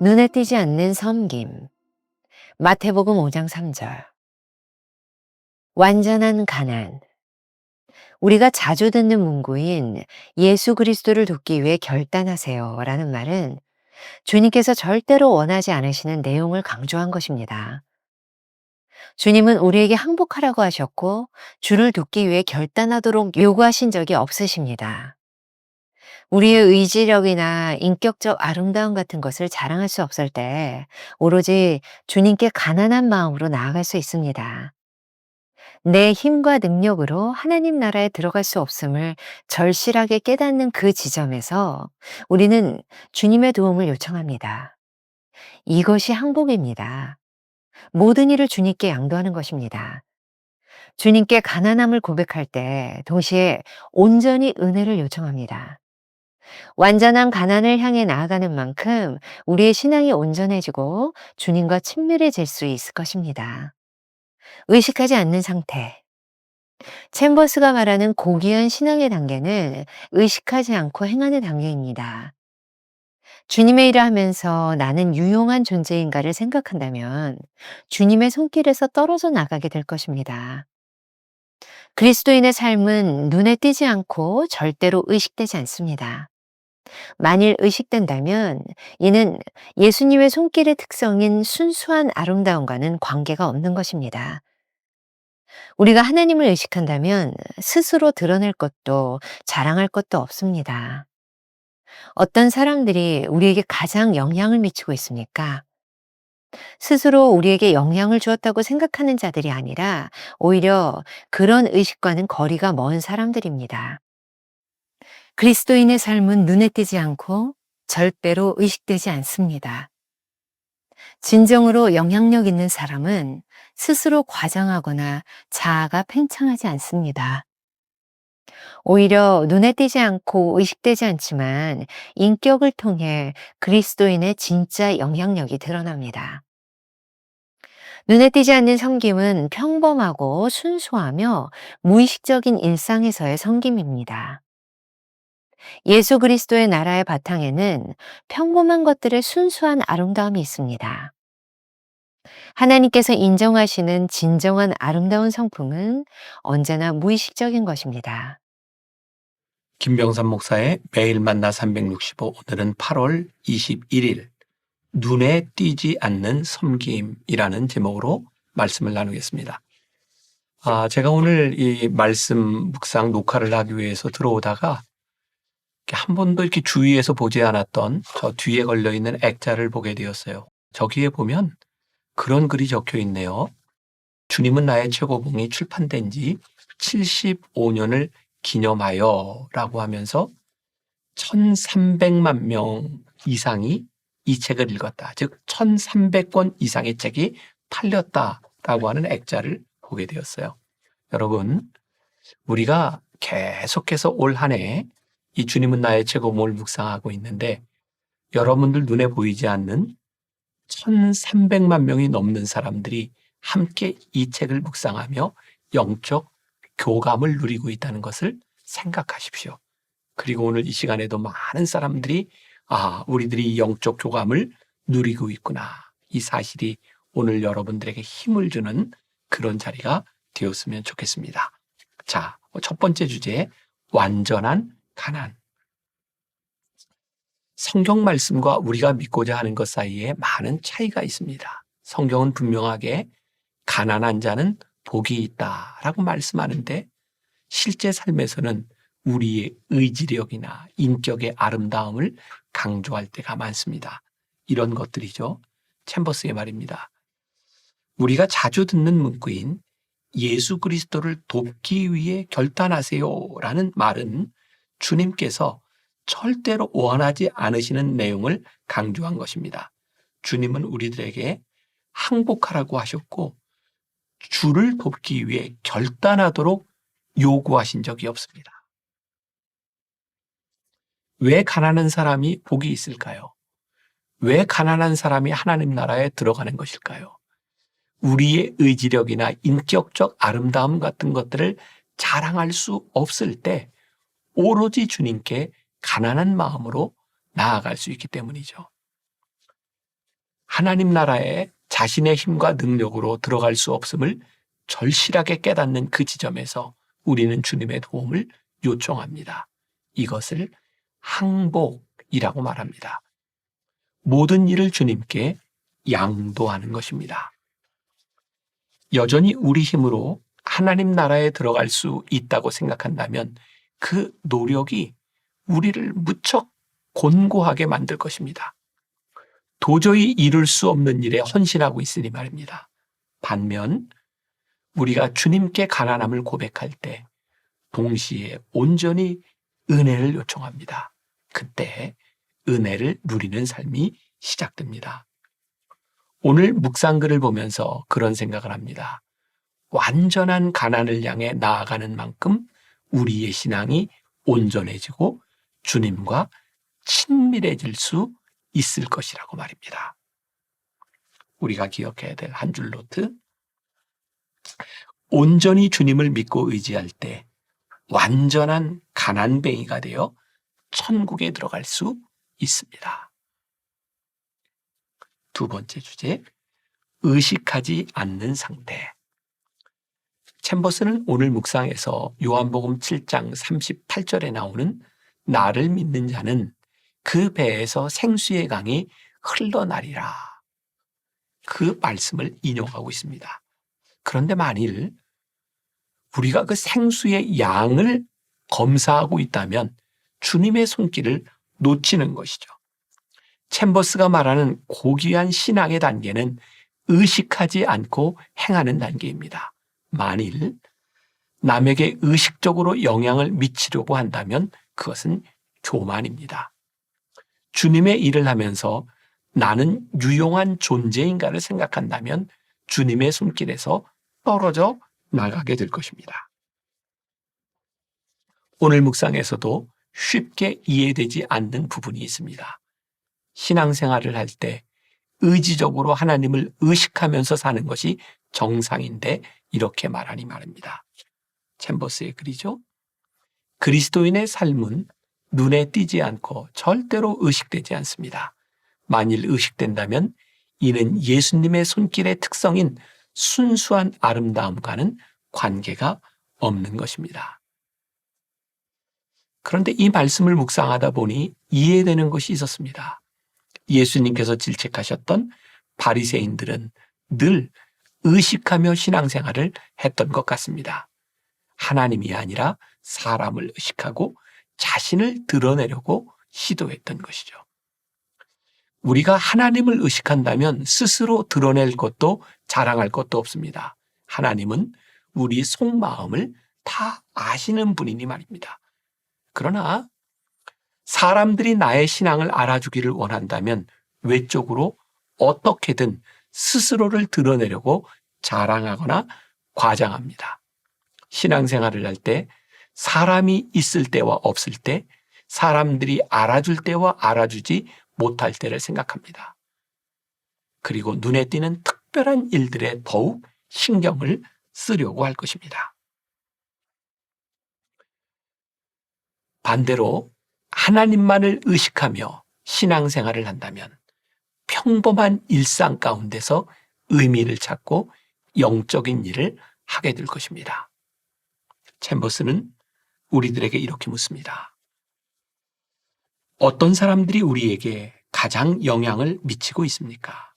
눈에 띄지 않는 섬김. 마태복음 5장 3절. 완전한 가난. 우리가 자주 듣는 문구인 예수 그리스도를 돕기 위해 결단하세요 라는 말은 주님께서 절대로 원하지 않으시는 내용을 강조한 것입니다. 주님은 우리에게 항복하라고 하셨고 주를 돕기 위해 결단하도록 요구하신 적이 없으십니다. 우리의 의지력이나 인격적 아름다움 같은 것을 자랑할 수 없을 때 오로지 주님께 가난한 마음으로 나아갈 수 있습니다. 내 힘과 능력으로 하나님 나라에 들어갈 수 없음을 절실하게 깨닫는 그 지점에서 우리는 주님의 도움을 요청합니다. 이것이 항복입니다. 모든 일을 주님께 양도하는 것입니다. 주님께 가난함을 고백할 때 동시에 온전히 은혜를 요청합니다. 완전한 가난을 향해 나아가는 만큼 우리의 신앙이 온전해지고 주님과 친밀해질 수 있을 것입니다. 의식하지 않는 상태. 챔버스가 말하는 고귀한 신앙의 단계는 의식하지 않고 행하는 단계입니다. 주님의 일을 하면서 나는 유용한 존재인가를 생각한다면 주님의 손길에서 떨어져 나가게 될 것입니다. 그리스도인의 삶은 눈에 띄지 않고 절대로 의식되지 않습니다. 만일 의식된다면 이는 예수님의 손길의 특성인 순수한 아름다움과는 관계가 없는 것입니다. 우리가 하나님을 의식한다면 스스로 드러낼 것도 자랑할 것도 없습니다. 어떤 사람들이 우리에게 가장 영향을 미치고 있습니까? 스스로 우리에게 영향을 주었다고 생각하는 자들이 아니라 오히려 그런 의식과는 거리가 먼 사람들입니다. 그리스도인의 삶은 눈에 띄지 않고 절대로 의식되지 않습니다. 진정으로 영향력 있는 사람은 스스로 과장하거나 자아가 팽창하지 않습니다. 오히려 눈에 띄지 않고 의식되지 않지만 인격을 통해 그리스도인의 진짜 영향력이 드러납니다. 눈에 띄지 않는 섬김은 평범하고 순수하며 무의식적인 일상에서의 섬김입니다. 예수 그리스도의 나라의 바탕에는 평범한 것들의 순수한 아름다움이 있습니다. 하나님께서 인정하시는 진정한 아름다운 성품은 언제나 무의식적인 것입니다. 김병삼 목사의 매일 만나 365, 오늘은 8월 21일 눈에 띄지 않는 섬김이라는 제목으로 말씀을 나누겠습니다. 제가 오늘 이 말씀 묵상 녹화를 하기 위해서 들어오다가 한 번도 이렇게 주위에서 보지 않았던 저 뒤에 걸려있는 액자를 보게 되었어요. 저기에 보면 그런 글이 적혀 있네요. 주님은 나의 최고봉이 출판된 지 75년을 기념하여 라고 하면서 1300만 명 이상이 이 책을 읽었다. 즉 1300권 이상의 책이 팔렸다라고 하는 액자를 보게 되었어요. 여러분, 우리가 계속해서 올 한 해 이 주님은 나의 최고봉을 묵상하고 있는데 여러분들 눈에 보이지 않는 1300만 명이 넘는 사람들이 함께 이 책을 묵상하며 영적 교감을 누리고 있다는 것을 생각하십시오. 그리고 오늘 이 시간에도 많은 사람들이 우리들이 영적 교감을 누리고 있구나. 이 사실이 오늘 여러분들에게 힘을 주는 그런 자리가 되었으면 좋겠습니다. 자, 첫 번째 주제, 완전한 가난. 성경 말씀과 우리가 믿고자 하는 것 사이에 많은 차이가 있습니다. 성경은 분명하게 가난한 자는 복이 있다라고 말씀하는데 실제 삶에서는 우리의 의지력이나 인격의 아름다움을 강조할 때가 많습니다. 이런 것들이죠. 챔버스의 말입니다. 우리가 자주 듣는 문구인 예수 그리스도를 돕기 위해 결단하세요라는 말은 주님께서 절대로 원하지 않으시는 내용을 강조한 것입니다. 주님은 우리들에게 항복하라고 하셨고 주를 돕기 위해 결단하도록 요구하신 적이 없습니다. 왜 가난한 사람이 복이 있을까요? 왜 가난한 사람이 하나님 나라에 들어가는 것일까요? 우리의 의지력이나 인격적 아름다움 같은 것들을 자랑할 수 없을 때 오로지 주님께 가난한 마음으로 나아갈 수 있기 때문이죠. 하나님 나라에 자신의 힘과 능력으로 들어갈 수 없음을 절실하게 깨닫는 그 지점에서 우리는 주님의 도움을 요청합니다. 이것을 항복이라고 말합니다. 모든 일을 주님께 양도하는 것입니다. 여전히 우리 힘으로 하나님 나라에 들어갈 수 있다고 생각한다면 그 노력이 우리를 무척 곤고하게 만들 것입니다. 도저히 이룰 수 없는 일에 헌신하고 있으니 말입니다. 반면 우리가 주님께 가난함을 고백할 때 동시에 온전히 은혜를 요청합니다. 그때 은혜를 누리는 삶이 시작됩니다. 오늘 묵상글을 보면서 그런 생각을 합니다. 완전한 가난을 향해 나아가는 만큼 우리의 신앙이 온전해지고 주님과 친밀해질 수 있을 것이라고 말입니다. 우리가 기억해야 될 한 줄 노트. 온전히 주님을 믿고 의지할 때 완전한 가난뱅이가 되어 천국에 들어갈 수 있습니다. 두 번째 주제, 의식하지 않는 상태. 챔버스는 오늘 묵상에서 요한복음 7장 38절에 나오는 나를 믿는 자는 그 배에서 생수의 강이 흘러나리라. 그 말씀을 인용하고 있습니다. 그런데 만일 우리가 그 생수의 양을 검사하고 있다면 주님의 손길을 놓치는 것이죠. 챔버스가 말하는 고귀한 신앙의 단계는 의식하지 않고 행하는 단계입니다. 만일 남에게 의식적으로 영향을 미치려고 한다면 그것은 교만입니다. 주님의 일을 하면서 나는 유용한 존재인가를 생각한다면 주님의 손길에서 떨어져 나가게 될 것입니다. 오늘 묵상에서도 쉽게 이해되지 않는 부분이 있습니다. 신앙생활을 할 때 의지적으로 하나님을 의식하면서 사는 것이 정상인데 이렇게 말하니 말입니다. 챔버스의 글이죠. 그리스도인의 삶은 눈에 띄지 않고 절대로 의식되지 않습니다. 만일 의식된다면 이는 예수님의 손길의 특성인 순수한 아름다움과는 관계가 없는 것입니다. 그런데 이 말씀을 묵상하다 보니 이해되는 것이 있었습니다. 예수님께서 질책하셨던 바리새인들은 늘 의식하며 신앙생활을 했던 것 같습니다. 하나님이 아니라 사람을 의식하고 자신을 드러내려고 시도했던 것이죠. 우리가 하나님을 의식한다면 스스로 드러낼 것도 자랑할 것도 없습니다. 하나님은 우리 속마음을 다 아시는 분이니 말입니다. 그러나 사람들이 나의 신앙을 알아주기를 원한다면 외적으로 어떻게든 스스로를 드러내려고 자랑하거나 과장합니다. 신앙생활을 할 때 사람이 있을 때와 없을 때, 사람들이 알아줄 때와 알아주지 못할 때를 생각합니다. 그리고 눈에 띄는 특별한 일들에 더욱 신경을 쓰려고 할 것입니다. 반대로 하나님만을 의식하며 신앙생활을 한다면 평범한 일상 가운데서 의미를 찾고 영적인 일을 하게 될 것입니다. 챔버스는 우리들에게 이렇게 묻습니다. 어떤 사람들이 우리에게 가장 영향을 미치고 있습니까?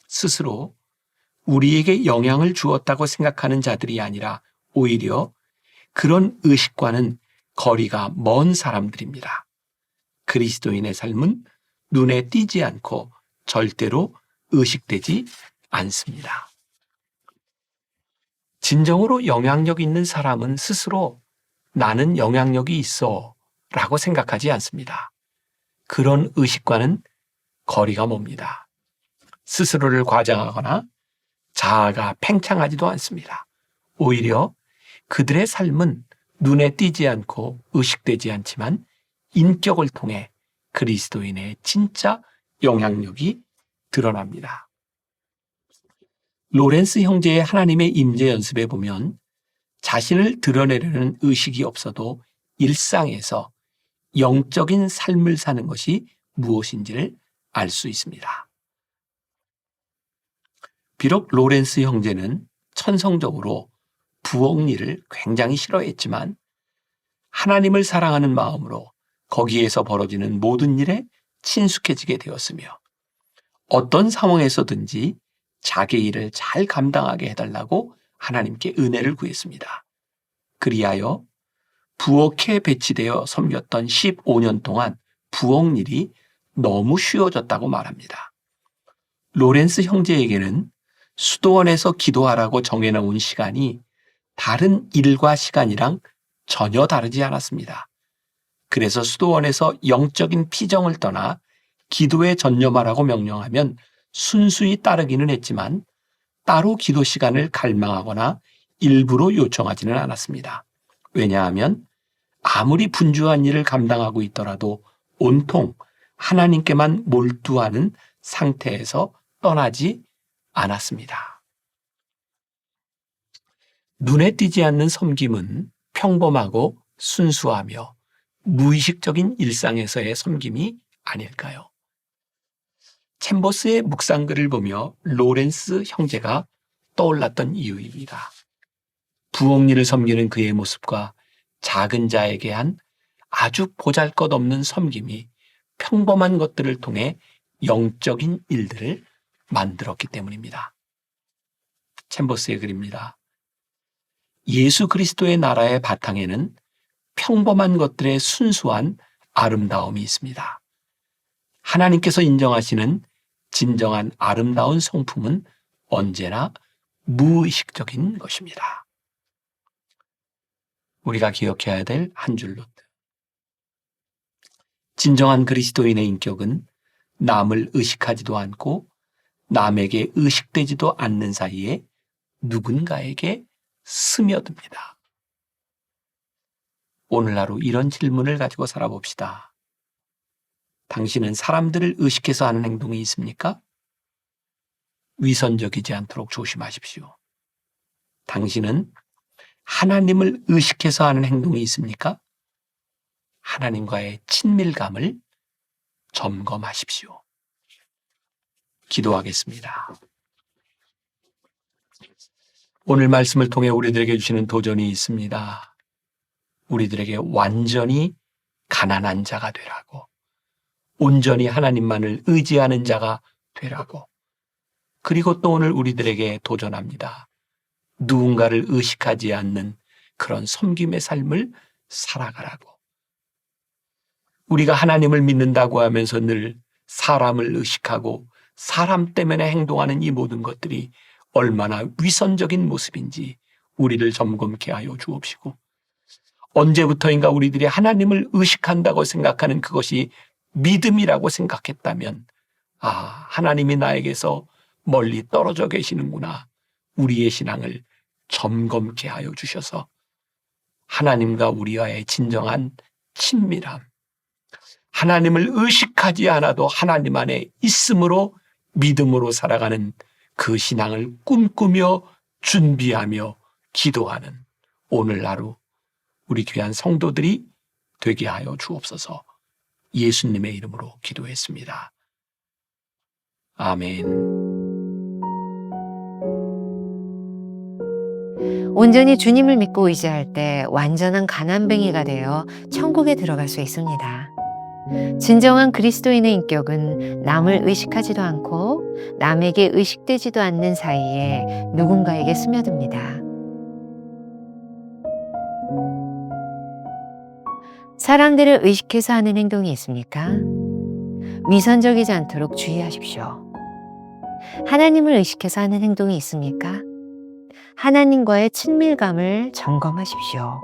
스스로 우리에게 영향을 주었다고 생각하는 자들이 아니라 오히려 그런 의식과는 거리가 먼 사람들입니다. 그리스도인의 삶은 눈에 띄지 않고 절대로 의식되지 않습니다. 진정으로 영향력 있는 사람은 스스로 나는 영향력이 있어 라고 생각하지 않습니다. 그런 의식과는 거리가 멉니다. 스스로를 과장하거나 자아가 팽창하지도 않습니다. 오히려 그들의 삶은 눈에 띄지 않고 의식되지 않지만 인격을 통해 그리스도인의 진짜 영향력이 드러납니다. 로렌스 형제의 하나님의 임재 연습에 보면 자신을 드러내려는 의식이 없어도 일상에서 영적인 삶을 사는 것이 무엇인지를 알 수 있습니다. 비록 로렌스 형제는 천성적으로 부엌 일을 굉장히 싫어했지만 하나님을 사랑하는 마음으로 거기에서 벌어지는 모든 일에 친숙해지게 되었으며 어떤 상황에서든지 자기 일을 잘 감당하게 해달라고 하나님께 은혜를 구했습니다. 그리하여 부엌에 배치되어 섬겼던 15년 동안 부엌 일이 너무 쉬워졌다고 말합니다. 로렌스 형제에게는 수도원에서 기도하라고 정해놓은 시간이 다른 일과 시간이랑 전혀 다르지 않았습니다. 그래서 수도원에서 영적인 피정을 떠나 기도에 전념하라고 명령하면 순수히 따르기는 했지만 따로 기도 시간을 갈망하거나 일부러 요청하지는 않았습니다. 왜냐하면 아무리 분주한 일을 감당하고 있더라도 온통 하나님께만 몰두하는 상태에서 떠나지 않았습니다. 눈에 띄지 않는 섬김은 평범하고 순수하며 무의식적인 일상에서의 섬김이 아닐까요? 챔버스의 묵상글을 보며 로렌스 형제가 떠올랐던 이유입니다. 부엌 일을 섬기는 그의 모습과 작은 자에게 한 아주 보잘것없는 섬김이 평범한 것들을 통해 영적인 일들을 만들었기 때문입니다. 챔버스의 글입니다. 예수 그리스도의 나라의 바탕에는 평범한 것들의 순수한 아름다움이 있습니다. 하나님께서 인정하시는 진정한 아름다운 성품은 언제나 무의식적인 것입니다. 우리가 기억해야 될 한 줄 노트. 진정한 그리스도인의 인격은 남을 의식하지도 않고 남에게 의식되지도 않는 사이에 누군가에게 스며듭니다. 오늘 하루 이런 질문을 가지고 살아봅시다. 당신은 사람들을 의식해서 하는 행동이 있습니까? 위선적이지 않도록 조심하십시오. 당신은 하나님을 의식해서 하는 행동이 있습니까? 하나님과의 친밀감을 점검하십시오. 기도하겠습니다. 오늘 말씀을 통해 우리들에게 주시는 도전이 있습니다. 우리들에게 완전히 가난한 자가 되라고, 온전히 하나님만을 의지하는 자가 되라고, 그리고 또 오늘 우리들에게 도전합니다. 누군가를 의식하지 않는 그런 섬김의 삶을 살아가라고. 우리가 하나님을 믿는다고 하면서 늘 사람을 의식하고 사람 때문에 행동하는 이 모든 것들이 얼마나 위선적인 모습인지 우리를 점검케 하여 주옵시고, 언제부터인가 우리들이 하나님을 의식한다고 생각하는 그것이 믿음이라고 생각했다면, 하나님이 나에게서 멀리 떨어져 계시는구나. 우리의 신앙을 점검케 하여 주셔서 하나님과 우리와의 진정한 친밀함, 하나님을 의식하지 않아도 하나님 안에 있음으로 믿음으로 살아가는 그 신앙을 꿈꾸며 준비하며 기도하는 오늘 하루 우리 귀한 성도들이 되게 하여 주옵소서. 예수님의 이름으로 기도했습니다. 아멘. 온전히 주님을 믿고 의지할 때 완전한 가난뱅이가 되어 천국에 들어갈 수 있습니다. 진정한 그리스도인의 인격은 남을 의식하지도 않고 남에게 의식되지도 않는 사이에 누군가에게 스며듭니다. 사람들을 의식해서 하는 행동이 있습니까? 위선적이지 않도록 주의하십시오. 하나님을 의식해서 하는 행동이 있습니까? 하나님과의 친밀감을 점검하십시오.